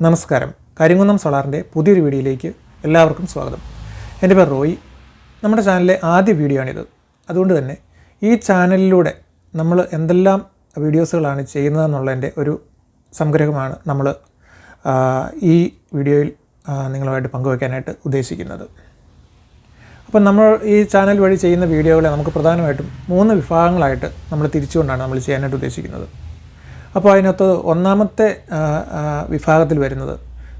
നമസ്കാരം. കരിങ്കുന്നം സോളാറിൻ്റെ പുതിയൊരു വീഡിയോയിലേക്ക് എല്ലാവർക്കും സ്വാഗതം. എൻ്റെ പേര് റോയി. നമ്മുടെ ചാനലിലെ ആദ്യ വീഡിയോ ആണിത്. അതുകൊണ്ട് തന്നെ ഈ ചാനലിലൂടെ നമ്മൾ എന്തെല്ലാം വീഡിയോസുകളാണ് ചെയ്യുന്നതെന്നുള്ളതിൻ്റെ ഒരു സംഗ്രഹമാണ് നമ്മൾ ഈ വീഡിയോയിൽ നിങ്ങളുമായിട്ട് പങ്കുവയ്ക്കാനായിട്ട് ഉദ്ദേശിക്കുന്നത്. അപ്പം നമ്മൾ ഈ ചാനൽ വഴി ചെയ്യുന്ന വീഡിയോകളെ നമുക്ക് പ്രധാനമായിട്ടും 3 വിഭാഗങ്ങളായിട്ട് നമ്മൾ തിരിച്ചുകൊണ്ടാണ് നമ്മൾ ചെയ്യാനായിട്ട് ഉദ്ദേശിക്കുന്നത്. അപ്പോൾ അതിനകത്ത് ഒന്നാമത്തെ വിഭാഗത്തിൽ വരുന്നത്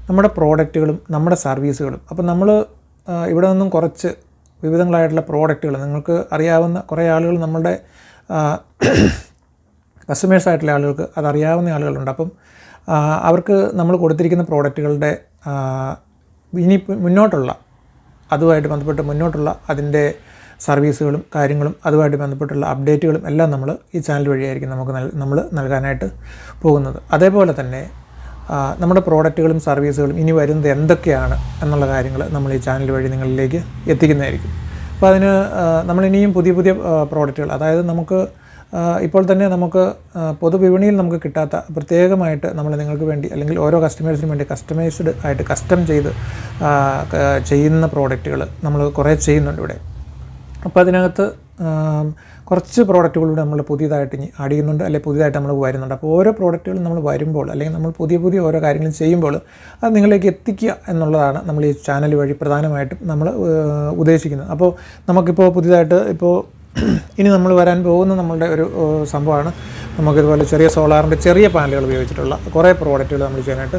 നമ്മുടെ പ്രോഡക്റ്റുകളും നമ്മുടെ സർവീസുകളും. അപ്പം നമ്മൾ ഇവിടെ നിന്നും കുറച്ച് വിവിധങ്ങളായിട്ടുള്ള പ്രോഡക്റ്റുകൾ, നിങ്ങൾക്ക് അറിയാവുന്ന കുറേ ആളുകൾ നമ്മളുടെ കസ്റ്റമേഴ്സായിട്ടുള്ള ആളുകൾക്ക് അതറിയാവുന്ന ആളുകളുണ്ട്. അപ്പം അവർക്ക് നമ്മൾ കൊടുത്തിരിക്കുന്ന പ്രോഡക്റ്റുകളുടെ ഇനി മുന്നോട്ടുള്ള അതുമായിട്ട് ബന്ധപ്പെട്ട് മുന്നോട്ടുള്ള അതിൻ്റെ സർവീസുകളും കാര്യങ്ങളും അതുമായിട്ട് ബന്ധപ്പെട്ടുള്ള അപ്ഡേറ്റുകളും എല്ലാം നമ്മൾ ഈ ചാനൽ വഴിയായിരിക്കും നമ്മൾ നൽകാനായിട്ട് പോകുന്നത്. അതേപോലെ തന്നെ നമ്മുടെ പ്രോഡക്റ്റുകളും സർവീസുകളും ഇനി വരുന്നത് എന്തൊക്കെയാണ് എന്നുള്ള കാര്യങ്ങൾ നമ്മൾ ഈ ചാനൽ വഴി നിങ്ങളിലേക്ക് എത്തിക്കുന്നതായിരിക്കും. അപ്പോൾ അതിന് നമ്മളിനിയും പുതിയ പ്രോഡക്റ്റുകൾ, അതായത് നമുക്ക് ഇപ്പോൾ തന്നെ നമുക്ക് പൊതുവിപണിയിൽ നമുക്ക് കിട്ടാത്ത പ്രത്യേകമായിട്ട് നമ്മൾ നിങ്ങൾക്ക് വേണ്ടി അല്ലെങ്കിൽ ഓരോ കസ്റ്റമേഴ്സിനും വേണ്ടി കസ്റ്റമൈസ്ഡ് ആയിട്ട് കസ്റ്റം ചെയ്ത് ചെയ്യുന്ന പ്രോഡക്റ്റുകൾ നമ്മൾ കുറേ ചെയ്യുന്നുണ്ട് ഇവിടെ. അപ്പോൾ അതിനകത്ത് കുറച്ച് പ്രോഡക്റ്റുകളിലൂടെ നമ്മൾ പുതിയതായിട്ട് ഇനി ആഡ് ചെയ്യുന്നുണ്ട്, അല്ലെങ്കിൽ പുതിയതായിട്ട് നമ്മൾ വരുന്നുണ്ട്. അപ്പോൾ ഓരോ പ്രോഡക്റ്റുകളും നമ്മൾ വരുമ്പോൾ അല്ലെങ്കിൽ നമ്മൾ പുതിയ ഓരോ കാര്യങ്ങളും ചെയ്യുമ്പോൾ അത് നിങ്ങളിലേക്ക് എത്തിക്കുക എന്നുള്ളതാണ് നമ്മൾ ഈ ചാനൽ വഴി പ്രധാനമായിട്ടും നമ്മൾ ഉദ്ദേശിക്കുന്നത്. അപ്പോൾ നമുക്കിപ്പോൾ പുതിയതായിട്ട് ഇനി നമ്മൾ വരാൻ പോകുന്ന നമ്മളുടെ ഒരു സംഭവമാണ്, നമുക്കിതുപോലെ ചെറിയ സോളാറിൻ്റെ ചെറിയ പാനലുകൾ ഉപയോഗിച്ചിട്ടുള്ള കുറേ പ്രോഡക്റ്റുകൾ നമ്മൾ ചെയ്യാനായിട്ട്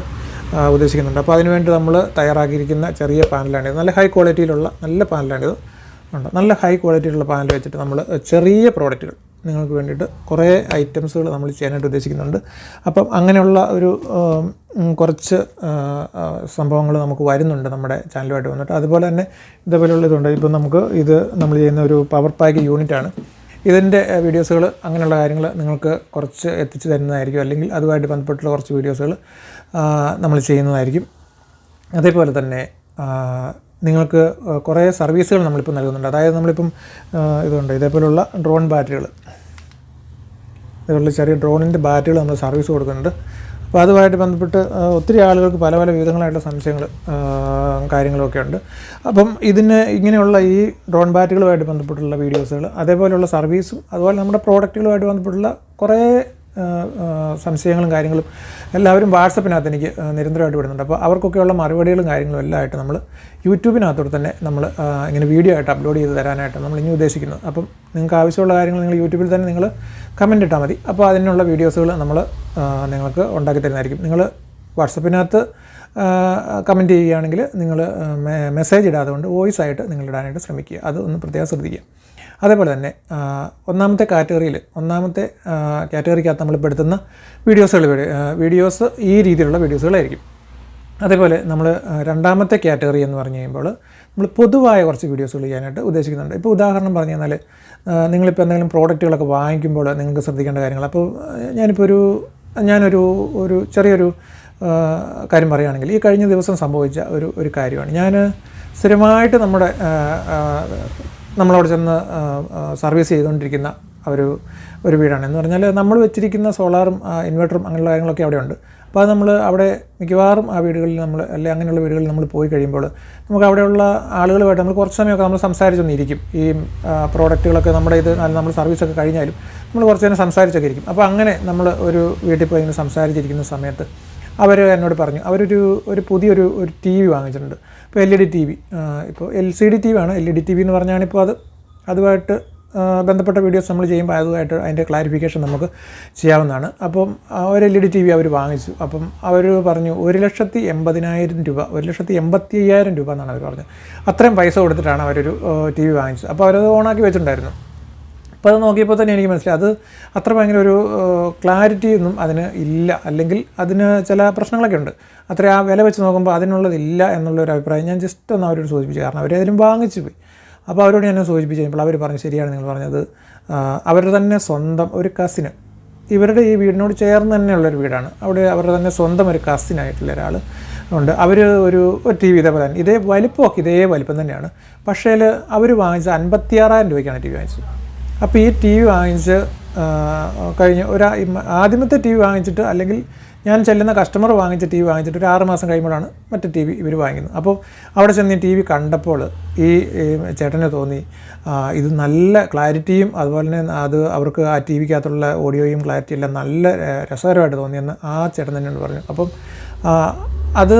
ഉദ്ദേശിക്കുന്നുണ്ട്. അപ്പോൾ അതിനുവേണ്ടി നമ്മൾ തയ്യാറാക്കിയിരിക്കുന്ന ചെറിയ പാനലാണിത്. നല്ല ഹൈ ക്വാളിറ്റിയിലുള്ള നല്ല പാനലാണിത്. നല്ല ഹൈ ക്വാളിറ്റിയുള്ള പാനൽ വെച്ചിട്ട് നമ്മൾ ചെറിയ പ്രോഡക്റ്റുകൾ നിങ്ങൾക്ക് വേണ്ടിയിട്ട് കുറേ ഐറ്റംസുകൾ നമ്മൾ ചെയ്യാനായിട്ട് ഉദ്ദേശിക്കുന്നുണ്ട്. അപ്പം അങ്ങനെയുള്ള ഒരു കുറച്ച് സംഭവങ്ങൾ നമുക്ക് വരുന്നുണ്ട് നമ്മുടെ ചാനലുമായിട്ട് വന്നിട്ട്. അതുപോലെ തന്നെ ഇതേപോലെയുള്ള ഇതുണ്ട്. ഇപ്പം ഇത് നമ്മൾ ചെയ്യുന്ന ഒരു പവർ പാക്ക് യൂണിറ്റാണ്. ഇതിൻ്റെ വീഡിയോസുകൾ അങ്ങനെയുള്ള കാര്യങ്ങൾ നിങ്ങൾക്ക് കുറച്ച് എത്തിച്ചു തരുന്നതായിരിക്കും, അല്ലെങ്കിൽ അതുമായിട്ട് ബന്ധപ്പെട്ടുള്ള കുറച്ച് വീഡിയോസുകൾ നമ്മൾ ചെയ്യുന്നതായിരിക്കും. അതേപോലെ തന്നെ നിങ്ങൾക്ക് കുറേ സർവീസുകൾ നമ്മളിപ്പോൾ നൽകുന്നുണ്ട്. അതായത് നമ്മളിപ്പം ഇതുണ്ട്, ഇതേപോലുള്ള ഡ്രോൺ ബാറ്ററികൾ, ഇതേപോലുള്ള ചെറിയ ഡ്രോണിൻ്റെ ബാറ്ററികൾ നമ്മൾ സർവീസ് കൊടുക്കുന്നുണ്ട്. അപ്പോൾ അതുമായിട്ട് ബന്ധപ്പെട്ട് ഒത്തിരി ആളുകൾക്ക് പല വിവിധങ്ങളായിട്ടുള്ള സംശയങ്ങൾ കാര്യങ്ങളൊക്കെ ഉണ്ട്. അപ്പം ഇങ്ങനെയുള്ള ഈ ഡ്രോൺ ബാറ്ററികളുമായിട്ട് ബന്ധപ്പെട്ടുള്ള വീഡിയോസുകൾ, അതേപോലെയുള്ള സർവീസും അതുപോലെ നമ്മുടെ പ്രോഡക്റ്റുകളുമായിട്ട് ബന്ധപ്പെട്ടുള്ള കുറേ സംശയങ്ങളും കാര്യങ്ങളും എല്ലാവരും വാട്സപ്പിനകത്ത് എനിക്ക് നിരന്തരമായിട്ട് വിടുന്നുണ്ട്. അപ്പോൾ അവർക്കൊക്കെയുള്ള മറുപടികളും കാര്യങ്ങളും എല്ലാം ആയിട്ട് നമ്മൾ യൂട്യൂബിനകത്തോട് തന്നെ നമ്മൾ ഇങ്ങനെ വീഡിയോ ആയിട്ട് അപ്ലോഡ് ചെയ്ത് തരാനായിട്ട് നമ്മൾ ഇനി ഉദ്ദേശിക്കുന്നത്. അപ്പം നിങ്ങൾക്ക് ആവശ്യമുള്ള കാര്യങ്ങൾ നിങ്ങൾ യൂട്യൂബിൽ തന്നെ നിങ്ങൾ കമൻറ്റ് ഇട്ടാൽ മതി. അപ്പോൾ അതിനുള്ള വീഡിയോസുകൾ നമ്മൾ നിങ്ങൾക്ക് ഉണ്ടാക്കി തരുന്നതായിരിക്കും. നിങ്ങൾ വാട്സപ്പിനകത്ത് കമൻറ്റ് ചെയ്യുകയാണെങ്കിൽ നിങ്ങൾ മെസ്സേജ് ഇടാതെ കൊണ്ട് വോയിസ് ആയിട്ട് നിങ്ങൾ ഇടാനായിട്ട് ശ്രമിക്കുക. അത് ഒന്ന് പ്രത്യേകം ശ്രദ്ധിക്കുക. അതേപോലെ തന്നെ ഒന്നാമത്തെ കാറ്റഗറിക്കകത്ത് നമ്മൾ പെടുത്തുന്ന വീഡിയോസ് ഈ രീതിയിലുള്ള വീഡിയോസുകളായിരിക്കും. അതേപോലെ നമ്മൾ രണ്ടാമത്തെ കാറ്റഗറി എന്ന് പറഞ്ഞു കഴിയുമ്പോൾ നമ്മൾ പൊതുവായ കുറച്ച് വീഡിയോസുകൾ ചെയ്യാനായിട്ട് ഉദ്ദേശിക്കുന്നുണ്ട്. ഇപ്പോൾ ഉദാഹരണം പറഞ്ഞു കഴിഞ്ഞാൽ നിങ്ങളിപ്പോൾ എന്തെങ്കിലും പ്രോഡക്റ്റുകളൊക്കെ വാങ്ങിക്കുമ്പോൾ നിങ്ങൾക്ക് ശ്രദ്ധിക്കേണ്ട കാര്യങ്ങൾ. അപ്പോൾ ഞാനൊരു ചെറിയൊരു കാര്യം പറയുകയാണെങ്കിൽ, ഈ കഴിഞ്ഞ ദിവസം സംഭവിച്ച ഒരു കാര്യമാണ്. ഞാൻ സ്ഥിരമായിട്ട് നമ്മളവിടെ ചെന്ന് സർവീസ് ചെയ്തുകൊണ്ടിരിക്കുന്ന ഒരു വീടാണ്. എന്ന് പറഞ്ഞാൽ നമ്മൾ വെച്ചിരിക്കുന്ന സോളാറും ഇൻവെർട്ടറും അങ്ങനെയുള്ള കാര്യങ്ങളൊക്കെ അവിടെയുണ്ട്. അപ്പോൾ അത് നമ്മൾ അവിടെ മിക്കവാറും ആ വീടുകളിൽ അല്ലെങ്കിൽ അങ്ങനെയുള്ള വീടുകളിൽ നമ്മൾ പോയി കഴിയുമ്പോൾ നമുക്ക് അവിടെയുള്ള ആളുകളുമായിട്ട് നമ്മൾ കുറച്ച് സമയമൊക്കെ നമ്മൾ സംസാരിച്ചൊന്നിരിക്കും. ഈ പ്രോഡക്റ്റുകളൊക്കെ നമ്മൾ സർവീസൊക്കെ കഴിഞ്ഞാലും നമ്മൾ കുറച്ച് നേരം സംസാരിച്ചൊക്കെ ഇരിക്കും. അപ്പോൾ അങ്ങനെ നമ്മൾ ഒരു വീട്ടിൽ പോയി ഇങ്ങനെ സംസാരിച്ചിരിക്കുന്ന സമയത്ത് അവർ എന്നോട് പറഞ്ഞു, ഒരു പുതിയൊരു TV വാങ്ങിച്ചിട്ടുണ്ട്. ഇപ്പോൾ LED TV, ഇപ്പോൾ LCD TV ആണ്. LED TV എന്ന് പറഞ്ഞാണിപ്പോൾ അതുമായിട്ട് ബന്ധപ്പെട്ട വീഡിയോസ് നമ്മൾ ചെയ്യുമ്പോൾ അതുമായിട്ട് അതിൻ്റെ ക്ലാരിഫിക്കേഷൻ നമുക്ക് ചെയ്യാവുന്നതാണ്. അപ്പം ഒരു LED TV അവർ വാങ്ങിച്ചു. അപ്പം അവർ പറഞ്ഞു 1,80,000 രൂപ, 1,85,000 രൂപ എന്നാണ് അവർ പറഞ്ഞത്. അത്രയും പൈസ കൊടുത്തിട്ടാണ് അവരൊരു TV വാങ്ങിച്ചത്. അപ്പോൾ അവരത് ഓണാക്കി വെച്ചിട്ടുണ്ടായിരുന്നു. അപ്പോൾ അത് നോക്കിയപ്പോൾ തന്നെ എനിക്ക് മനസ്സിലായി അത് അത്ര ഭയങ്കര ഒരു ക്ലാരിറ്റി ഒന്നും അതിന് ഇല്ല, അല്ലെങ്കിൽ അതിന് ചില പ്രശ്നങ്ങളൊക്കെ ഉണ്ട്. അത്ര ആ വില വെച്ച് നോക്കുമ്പോൾ അതിനുള്ളതില്ല എന്നുള്ളൊരു അഭിപ്രായം ഞാൻ ജസ്റ്റ് ഒന്ന് അവരോട് സൂചിപ്പിച്ചു. കാരണം അവരതിലും വാങ്ങിച്ചു പോയി. അപ്പോൾ അവരോട് ഞാൻ സൂചിപ്പിച്ച് കഴിഞ്ഞപ്പോൾ അവർ പറഞ്ഞു, ശരിയാണ് നിങ്ങൾ പറഞ്ഞത്, അവരുടെ തന്നെ സ്വന്തം ഒരു കസിന്, ഇവരുടെ ഈ വീടിനോട് ചേർന്ന് തന്നെയുള്ളൊരു വീടാണ്. അവിടെ അവരുടെ തന്നെ സ്വന്തം ഒരു കസിനായിട്ടുള്ള ഒരാൾ ഉണ്ട്. അവർ ഒരു TV ഇതേപോലെ തന്നെ ഇതേ വലിപ്പം തന്നെയാണ്. പക്ഷേ അവർ വാങ്ങിച്ചത് 56,000 രൂപയ്ക്കാണ് TV വാങ്ങിച്ചത്. അപ്പോൾ ഈ ടി വി വാങ്ങിച്ച് കഴിഞ്ഞ് ആദ്യമത്തെ ടി വി വാങ്ങിച്ചിട്ട് അല്ലെങ്കിൽ ഞാൻ ചെല്ലുന്ന കസ്റ്റമർ വാങ്ങിച്ച ടി വി വാങ്ങിച്ചിട്ട് ഒരു 6 മാസം കഴിയുമ്പോഴാണ് മറ്റേ ടി വി ഇവർ വാങ്ങിക്കുന്നത്. അപ്പോൾ അവിടെ ചെന്ന് ഈ ടി വി കണ്ടപ്പോൾ ഈ ചേട്ടന് തോന്നി ഇത് നല്ല ക്ലാരിറ്റിയും അതുപോലെ തന്നെ അവർക്ക് ആ ടി വിക്കകത്തുള്ള ഓഡിയോയും ക്ലാരിറ്റി എല്ലാം നല്ല രസകരമായിട്ട് തോന്നിയെന്ന് ആ ചേട്ടൻ തന്നെയോട് പറഞ്ഞു. അപ്പം അത്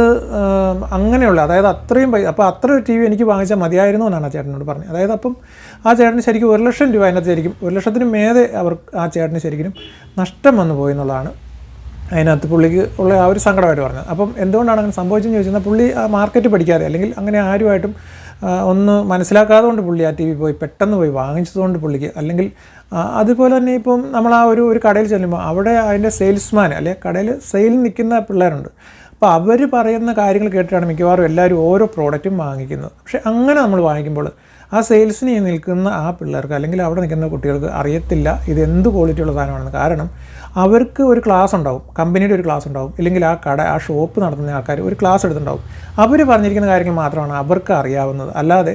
അങ്ങനെയുള്ള അതായത് അത്രയും അപ്പോൾ അത്ര ടി വി എനിക്ക് വാങ്ങിച്ചാൽ മതിയായിരുന്നു എന്നാണ് ആ ചേട്ടനോട് പറഞ്ഞത്. അതായത് അപ്പം ആ ചേട്ടന് ശരിക്കും 1 ലക്ഷം രൂപ അതിനകത്ത് ശരിക്കും 1 ലക്ഷത്തിന് മേലെ ആ ചേട്ടന് ശരിക്കും നഷ്ടം വന്നു പോയി എന്നുള്ളതാണ് അതിനകത്ത് പുള്ളിക്ക് ഉള്ള ആ ഒരു സങ്കടമായിട്ട് പറഞ്ഞത്. അപ്പം എന്തുകൊണ്ടാണ് അങ്ങനെ സംഭവിച്ചതെന്ന് ചോദിച്ചാൽ പുള്ളി ആ മാർക്കറ്റ് പഠിക്കാതെ അല്ലെങ്കിൽ അങ്ങനെ ആരുമായിട്ടും ഒന്ന് മനസ്സിലാക്കാതെ കൊണ്ട് പുള്ളി ആ ടി വി പെട്ടെന്ന് പോയി വാങ്ങിച്ചതുകൊണ്ട് പുള്ളിക്ക് അല്ലെങ്കിൽ അതുപോലെ തന്നെ ഇപ്പം നമ്മൾ ആ ഒരു കടയിൽ ചെല്ലുമ്പോൾ അവിടെ അതിൻ്റെ സെയിൽസ്മാൻ അല്ലെങ്കിൽ കടയിൽ സെയിലിൽ നിൽക്കുന്ന പിള്ളേരുണ്ട്. അപ്പോൾ അവർ പറയുന്ന കാര്യങ്ങൾ കേട്ടിട്ടാണ് മിക്കവാറും എല്ലാവരും ഓരോ പ്രോഡക്റ്റും വാങ്ങിക്കുന്നത്. പക്ഷേ അങ്ങനെ നമ്മൾ വാങ്ങിക്കുമ്പോൾ ആ സെയിൽസിന് നിൽക്കുന്ന ആ പിള്ളേർക്ക് അല്ലെങ്കിൽ അവിടെ നിൽക്കുന്ന കുട്ടികൾക്ക് അറിയത്തില്ല ഇത് എന്ത് ക്വാളിറ്റിയുള്ള സാധനമാണെന്ന്. കാരണം അവർക്ക് ഒരു ക്ലാസ് ഉണ്ടാവും, കമ്പനിയുടെ ഒരു ക്ലാസ് ഉണ്ടാവും, ഇല്ലെങ്കിൽ ആ ഷോപ്പ് നടത്തുന്ന ആൾക്കാർ ഒരു ക്ലാസ് എടുത്തിട്ടുണ്ടാവും. അവർ പറഞ്ഞിരിക്കുന്ന കാര്യങ്ങൾ മാത്രമാണ് അവർക്ക് അറിയാവുന്നത്. അല്ലാതെ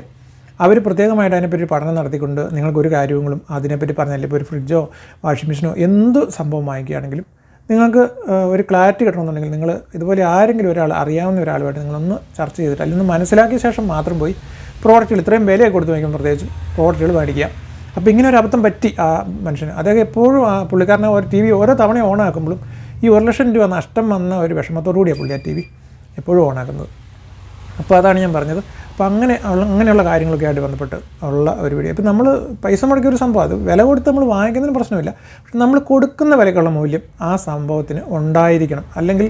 അവർ പ്രത്യേകമായിട്ട് അതിനെപ്പറ്റി പഠനം നടത്തിക്കൊണ്ട് നിങ്ങൾക്കൊരു കാര്യങ്ങളും അതിനെപ്പറ്റി പറഞ്ഞാൽ ഇപ്പോൾ ഒരു ഫ്രിഡ്ജോ വാഷിംഗ് മെഷീനോ എന്ത് സംഭവം വാങ്ങിക്കുകയാണെങ്കിലും നിങ്ങൾക്ക് ഒരു ക്ലാരിറ്റി കിട്ടണമെന്നുണ്ടെങ്കിൽ നിങ്ങൾ ഇതുപോലെ ആരെങ്കിലും അറിയാവുന്ന ഒരാളുമായിട്ട് നിങ്ങളൊന്ന് ചർച്ച ചെയ്തിട്ട് അല്ലെങ്കിൽ മനസ്സിലാക്കിയ ശേഷം മാത്രം പോയി പ്രോഡക്റ്റുകൾ ഇത്രയും വിലയൊക്കെ കൊടുത്ത് വാങ്ങിക്കുമ്പോൾ പ്രത്യേകിച്ച് പ്രോഡക്റ്റുകൾ മേടിക്കുക. അപ്പോൾ ഇങ്ങനെ ഒരു അബദ്ധം പറ്റി ആ മനുഷ്യന്. അദ്ദേഹം എപ്പോഴും ആ പുള്ളിക്കാരനെ ഒരു ടി വി ഓരോ തവണ ഓണാക്കുമ്പോഴും ഈ 1 ലക്ഷം രൂപ നഷ്ടം വന്ന ഒരു വിഷമത്തോടു കൂടിയാണ് പുള്ളി ആ ടി വി എപ്പോഴും ഓണാക്കുന്നത്. അപ്പോൾ അതാണ് ഞാൻ പറഞ്ഞത്. അപ്പോൾ അങ്ങനെയുള്ള കാര്യങ്ങളൊക്കെ ആയിട്ട് ബന്ധപ്പെട്ട് ഉള്ള ഒരു വീഡിയോ. ഇപ്പോൾ നമ്മൾ പൈസ മുടക്കിയ ഒരു സംഭവം, അത് വില കൊടുത്ത് നമ്മൾ വാങ്ങിക്കുന്നതിന് പ്രശ്നമില്ല. പക്ഷെ നമ്മൾ കൊടുക്കുന്ന വിലക്കുള്ള മൂല്യം ആ സംഭവത്തിന് ഉണ്ടായിരിക്കണം, അല്ലെങ്കിൽ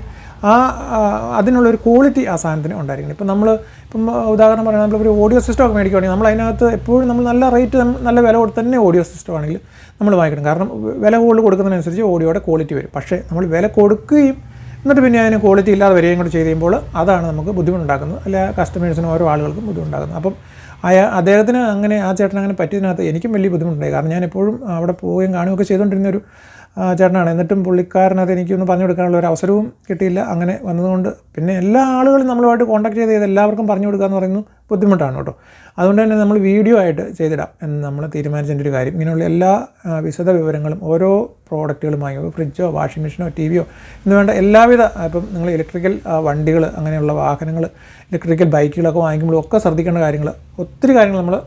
അതിനുള്ളൊരു ക്വാളിറ്റി ആ സാധനത്തിന് ഉണ്ടായിരിക്കണം. ഇപ്പം ഉദാഹരണം പറയുന്നത് നമ്മളിപ്പോൾ ഒരു ഓഡിയോ സിസ്റ്റം ഒക്കെ മേടിക്കുകയാണെങ്കിൽ നമ്മൾ അതിനകത്ത് എപ്പോഴും നമ്മൾ നല്ല റേറ്റ് നല്ല വില കൊടുത്ത് തന്നെ ഓഡിയോ സിസ്റ്റം ആണെങ്കിൽ നമ്മൾ വാങ്ങിക്കണം. കാരണം വില കൂടുതൽ കൊടുക്കുന്നതിനനുസരിച്ച് ഓഡിയോയുടെ ക്വാളിറ്റി വരും. പക്ഷേ നമ്മൾ വില കൊടുക്കുകയും എന്നിട്ട് പിന്നെ അതിന് ക്വാളിറ്റി ഇല്ലാതെ വരികയും കൂടെ ചെയ്ത് കഴിയുമ്പോൾ അതാണ് നമുക്ക് ബുദ്ധിമുട്ടുണ്ടാക്കുന്നത്, അല്ല കസ്റ്റമേഴ്സിനും ഓരോ ആളുകൾക്കും ബുദ്ധിമുട്ടുണ്ടാക്കുന്നത്. അപ്പം അദ്ദേഹത്തിന് അങ്ങനെ ആ ചേട്ടൻ അങ്ങനെ പറ്റിയതിനകത്ത് എനിക്കും വലിയ ബുദ്ധിമുട്ടുണ്ടായി. കാരണം ഞാൻ എപ്പോഴും അവിടെ പോവുകയും കാണുകയൊക്കെ ചെയ്തുകൊണ്ടിരുന്ന ഒരു ചേട്ടനാണ്. എന്നിട്ടും പുള്ളിക്കാരനത് എനിക്കൊന്ന് പറഞ്ഞു കൊടുക്കാനുള്ള ഒരു അവസരവും കിട്ടിയില്ല. അങ്ങനെ വന്നതുകൊണ്ട് പിന്നെ എല്ലാ ആളുകളും നമ്മളുമായിട്ട് കോൺടാക്ട് ചെയ്ത് എല്ലാവർക്കും പറഞ്ഞു കൊടുക്കുക എന്ന് പറയുന്നത് ബുദ്ധിമുട്ടാണ് കേട്ടോ. അതുകൊണ്ട് തന്നെ നമ്മൾ വീഡിയോ ആയിട്ട് ചെയ്തിടാം എന്ന് നമ്മൾ തീരുമാനിച്ചതിൻ്റെ ഒരു കാര്യം. ഇങ്ങനെയുള്ള എല്ലാ വിശദ വിവരങ്ങളും ഓരോ പ്രോഡക്റ്റുകളുമായി ഫ്രിഡ്ജോ വാഷിംഗ് മെഷീനോ ടി വിയോ എന്ന് വേണ്ട എല്ലാവിധ ഇപ്പം നിങ്ങൾ ഇലക്ട്രിക്കൽ വണ്ടികൾ അങ്ങനെയുള്ള വാഹനങ്ങൾ ഇലക്ട്രിക്കൽ ബൈക്കുകളൊക്കെ വാങ്ങിക്കുമ്പോഴും ഒക്കെ ശ്രദ്ധിക്കേണ്ട കാര്യങ്ങൾ ഒത്തിരി കാര്യങ്ങൾ നമ്മൾ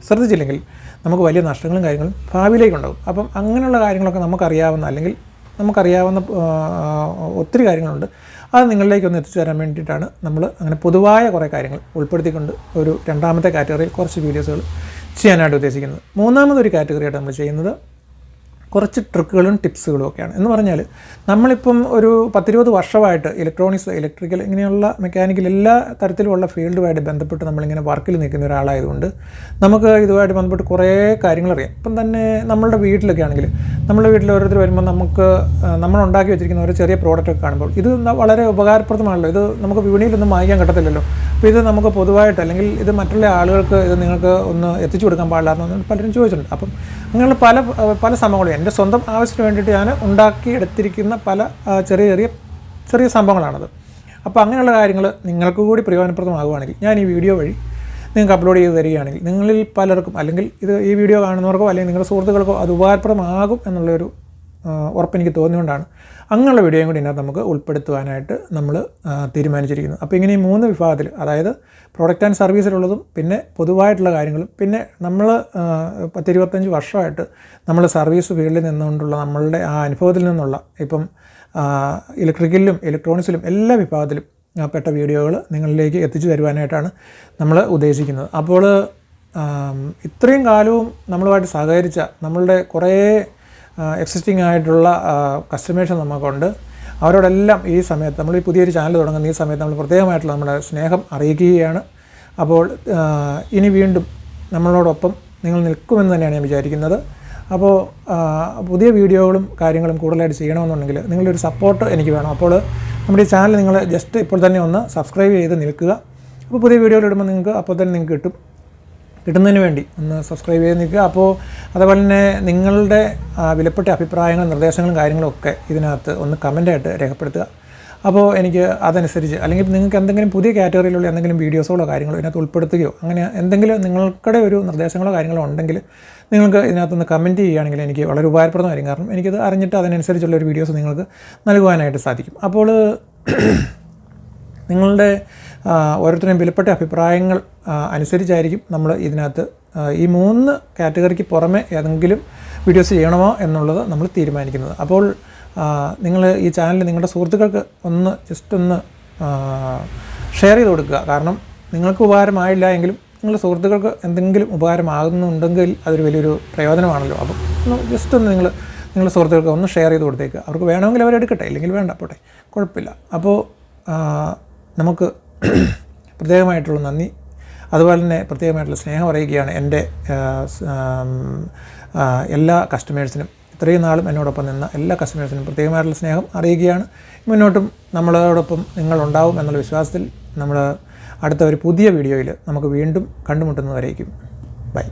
ശ്രദ്ധിച്ചില്ലെങ്കിൽ നമുക്ക് വലിയ നഷ്ടങ്ങളും കാര്യങ്ങളും ഭാവിയിലേക്കുണ്ടാകും. അപ്പം അങ്ങനെയുള്ള കാര്യങ്ങളൊക്കെ നമുക്കറിയാവുന്ന ഒത്തിരി കാര്യങ്ങളുണ്ട്. അത് നിങ്ങളിലേക്കൊന്ന് എത്തിച്ചു തരാൻ വേണ്ടിയിട്ടാണ് നമ്മൾ അങ്ങനെ പൊതുവായ കുറേ കാര്യങ്ങൾ ഉൾപ്പെടുത്തിക്കൊണ്ട് ഒരു രണ്ടാമത്തെ കാറ്റഗറിയിൽ കുറച്ച് വീഡിയോസുകൾ ചെയ്യാനായിട്ട് ഉദ്ദേശിക്കുന്നത്. മൂന്നാമതൊരു കാറ്റഗറിയായിട്ട് നമ്മൾ ചെയ്യുന്നത് കുറച്ച് ട്രിക്കുകളും ടിപ്സുകളും ഒക്കെയാണ്. എന്ന് പറഞ്ഞാൽ നമ്മളിപ്പം ഒരു 10-20 വർഷമായിട്ട് ഇലക്ട്രോണിക്സ് ഇലക്ട്രിക്കൽ ഇങ്ങനെയുള്ള മെക്കാനിക്കൽ എല്ലാ തരത്തിലുമുള്ള ഫീൽഡുമായിട്ട് ബന്ധപ്പെട്ട് നമ്മളിങ്ങനെ വർക്കിൽ നിൽക്കുന്ന ഒരാളായതുകൊണ്ട് നമുക്ക് ഇതുമായിട്ട് ബന്ധപ്പെട്ട് കുറേ കാര്യങ്ങളറിയാം. ഇപ്പം തന്നെ നമ്മളുടെ വീട്ടിലൊക്കെ ആണെങ്കിൽ നമ്മുടെ വീട്ടിൽ ഓരോരുത്തർ വരുമ്പോൾ നമ്മളുണ്ടാക്കി വെച്ചിരിക്കുന്ന ഒരു ചെറിയ പ്രോഡക്റ്റൊക്കെ കാണുമ്പോൾ ഇത് വളരെ ഉപകാരപ്രദമാണല്ലോ, ഇത് നമുക്ക് വിപണിയിലൊന്നും വാങ്ങിക്കാൻ കിട്ടത്തില്ലല്ലോ, അപ്പോൾ ഇത് നമുക്ക് പൊതുവായിട്ട് അല്ലെങ്കിൽ ഇത് മറ്റുള്ള ആളുകൾക്ക് ഇത് നിങ്ങൾക്ക് ഒന്ന് എത്തിച്ചു കൊടുക്കാൻ പാടില്ലാന്ന് പലരും ചോദിച്ചിട്ടുണ്ട്. അപ്പം അങ്ങനെയുള്ള പല സംഭവങ്ങളും എൻ്റെ സ്വന്തം ആവശ്യത്തിന് വേണ്ടിയിട്ട് ഞാൻ ഉണ്ടാക്കിയെടുത്തിരിക്കുന്ന പല ചെറിയ സംഭവങ്ങളാണത്. അപ്പോൾ അങ്ങനെയുള്ള കാര്യങ്ങൾ നിങ്ങൾക്ക് കൂടി പ്രയോജനപ്രദമാകുകയാണെങ്കിൽ ഞാൻ ഈ വീഡിയോ വഴി നിങ്ങൾക്ക് അപ്ലോഡ് ചെയ്ത് തരികയാണെങ്കിൽ നിങ്ങളിൽ പലർക്കും അല്ലെങ്കിൽ ഈ വീഡിയോ കാണുന്നവർക്കോ അല്ലെങ്കിൽ നിങ്ങളുടെ സുഹൃത്തുക്കൾക്കോ അത് ഉപകാരപ്രദമാകും എന്നുള്ളൊരു ഉറപ്പെനിക്ക് തോന്നിയുകൊണ്ടാണ് അങ്ങനെയുള്ള വീഡിയോയും കൂടി ഇതിനകത്ത് നമുക്ക് ഉൾപ്പെടുത്തുവാനായിട്ട് നമ്മൾ തീരുമാനിച്ചിരിക്കുന്നത്. അപ്പോൾ ഇങ്ങനെ ഈ 3 വിഭാഗത്തിൽ, അതായത് പ്രോഡക്റ്റ് ആൻഡ് സർവീസിലുള്ളതും പിന്നെ പൊതുവായിട്ടുള്ള കാര്യങ്ങളും പിന്നെ നമ്മൾ 10-25 വർഷമായിട്ട് നമ്മൾ സർവീസ് ഫീൽഡിൽ നിന്നുകൊണ്ടുള്ള നമ്മളുടെ ആ അനുഭവത്തിൽ നിന്നുള്ള ഇപ്പം ഇലക്ട്രിക്കലിലും ഇലക്ട്രോണിക്സിലും എല്ലാ വിഭാഗത്തിലും പെട്ട വീഡിയോകൾ നിങ്ങളിലേക്ക് എത്തിച്ചു തരുവാനായിട്ടാണ് നമ്മൾ ഉദ്ദേശിക്കുന്നത്. അപ്പോൾ ഇത്രയും കാലവും നമ്മളുമായിട്ട് സഹകരിച്ച നമ്മളുടെ കുറേ എക്സിസ്റ്റിംഗ് ആയിട്ടുള്ള കസ്റ്റമേഴ്സ് നമുക്കുണ്ട്. അവരോടെല്ലാം ഈ സമയത്ത് നമ്മൾ ഈ പുതിയൊരു ചാനൽ തുടങ്ങുന്ന ഈ സമയത്ത് നമ്മൾ പ്രത്യേകമായിട്ടുള്ള നമ്മുടെ സ്നേഹം അറിയിക്കുകയാണ്. അപ്പോൾ ഇനി വീണ്ടും നമ്മളോടൊപ്പം നിങ്ങൾ നിൽക്കുമെന്ന് തന്നെയാണ് ഞാൻ വിചാരിക്കുന്നത്. അപ്പോൾ പുതിയ വീഡിയോകളും കാര്യങ്ങളും കൂടുതലായിട്ട് ചെയ്യണമെന്നുണ്ടെങ്കിൽ നിങ്ങളൊരു സപ്പോർട്ട് എനിക്ക് വേണം. അപ്പോൾ നമ്മുടെ ഈ ചാനൽ നിങ്ങൾ ജസ്റ്റ് ഇപ്പോൾ തന്നെ ഒന്ന് സബ്സ്ക്രൈബ് ചെയ്ത് നിൽക്കുക. അപ്പോൾ പുതിയ വീഡിയോകൾ ഇടുമ്പോൾ നിങ്ങൾക്ക് അപ്പോൾ തന്നെ നിങ്ങൾക്ക് കിട്ടുന്നതിന് വേണ്ടി ഒന്ന് സബ്സ്ക്രൈബ് ചെയ്ത് നിൽക്കുക. അപ്പോൾ അതുപോലെ തന്നെ നിങ്ങളുടെ വിലപ്പെട്ട അഭിപ്രായങ്ങളും നിർദ്ദേശങ്ങളും കാര്യങ്ങളും ഒക്കെ ഇതിനകത്ത് ഒന്ന് കമൻ്റായിട്ട് രേഖപ്പെടുത്തുക. അപ്പോൾ എനിക്ക് അതനുസരിച്ച് അല്ലെങ്കിൽ നിങ്ങൾക്ക് എന്തെങ്കിലും പുതിയ കാറ്റഗറിയിലുള്ള എന്തെങ്കിലും വീഡിയോസുകളോ കാര്യങ്ങളോ ഇതിനകത്ത് ഉൾപ്പെടുത്തുകയോ അങ്ങനെ എന്തെങ്കിലും നിങ്ങളുടെ ഒരു നിർദ്ദേശങ്ങളോ കാര്യങ്ങളോ ഉണ്ടെങ്കിൽ നിങ്ങൾക്ക് ഇതിനകത്തൊന്ന് കമൻറ്റ് ചെയ്യുകയാണെങ്കിൽ എനിക്ക് വളരെ ഉപകാരപ്രദമായിരിക്കും. കാരണം എനിക്കത് അറിഞ്ഞിട്ട് അതിനനുസരിച്ചുള്ള ഒരു വീഡിയോസ് നിങ്ങൾക്ക് നൽകുവാനായിട്ട് സാധിക്കും. അപ്പോൾ നിങ്ങളുടെ ഓരോരുത്തരുടെയും വിലപ്പെട്ട അഭിപ്രായങ്ങൾ അനുസരിച്ചായിരിക്കും നമ്മൾ ഇതിനകത്ത് ഈ 3 കാറ്റഗറിക്ക് പുറമെ ഏതെങ്കിലും വീഡിയോസ് ചെയ്യണമോ എന്നുള്ളത് നമ്മൾ തീരുമാനിക്കുന്നത്. അപ്പോൾ നിങ്ങൾ ഈ ചാനൽ നിങ്ങളുടെ സുഹൃത്തുക്കൾക്ക് ജസ്റ്റ് ഒന്ന് ഷെയർ ചെയ്ത് കൊടുക്കുക. കാരണം നിങ്ങൾക്ക് ഉപകാരമായില്ല എങ്കിലും നിങ്ങളുടെ സുഹൃത്തുക്കൾക്ക് എന്തെങ്കിലും ഉപകാരമാകുന്നുണ്ടെങ്കിൽ അതൊരു വലിയൊരു പ്രയോജനമാണല്ലോ. അപ്പം ജസ്റ്റ് ഒന്ന് നിങ്ങളുടെ സുഹൃത്തുക്കൾക്ക് ഒന്ന് ഷെയർ ചെയ്ത് കൊടുത്തേക്കുക. അവർക്ക് വേണമെങ്കിൽ അവരെടുക്കട്ടെ, ഇല്ലെങ്കിൽ വേണ്ട, പോട്ടെ, കുഴപ്പമില്ല. അപ്പോൾ നമുക്ക് പ്രത്യേകമായിട്ടുള്ള നന്ദി, അതുപോലെ തന്നെ പ്രത്യേകമായിട്ടുള്ള സ്നേഹം അറിയിക്കുകയാണ് എൻ്റെ എല്ലാ കസ്റ്റമേഴ്സിനും. ഇത്രയും നാളും എന്നോടൊപ്പം നിന്ന എല്ലാ കസ്റ്റമേഴ്സിനും പ്രത്യേകമായിട്ടുള്ള സ്നേഹം അറിയിക്കുകയാണ്. മുന്നോട്ടും നമ്മളോടൊപ്പം നിങ്ങളുണ്ടാവും എന്നുള്ള വിശ്വാസത്തിൽ നമ്മൾ അടുത്ത ഒരു പുതിയ വീഡിയോയിൽ നമുക്ക് വീണ്ടും കണ്ടുമുട്ടുന്നവരേക്കും ബൈ.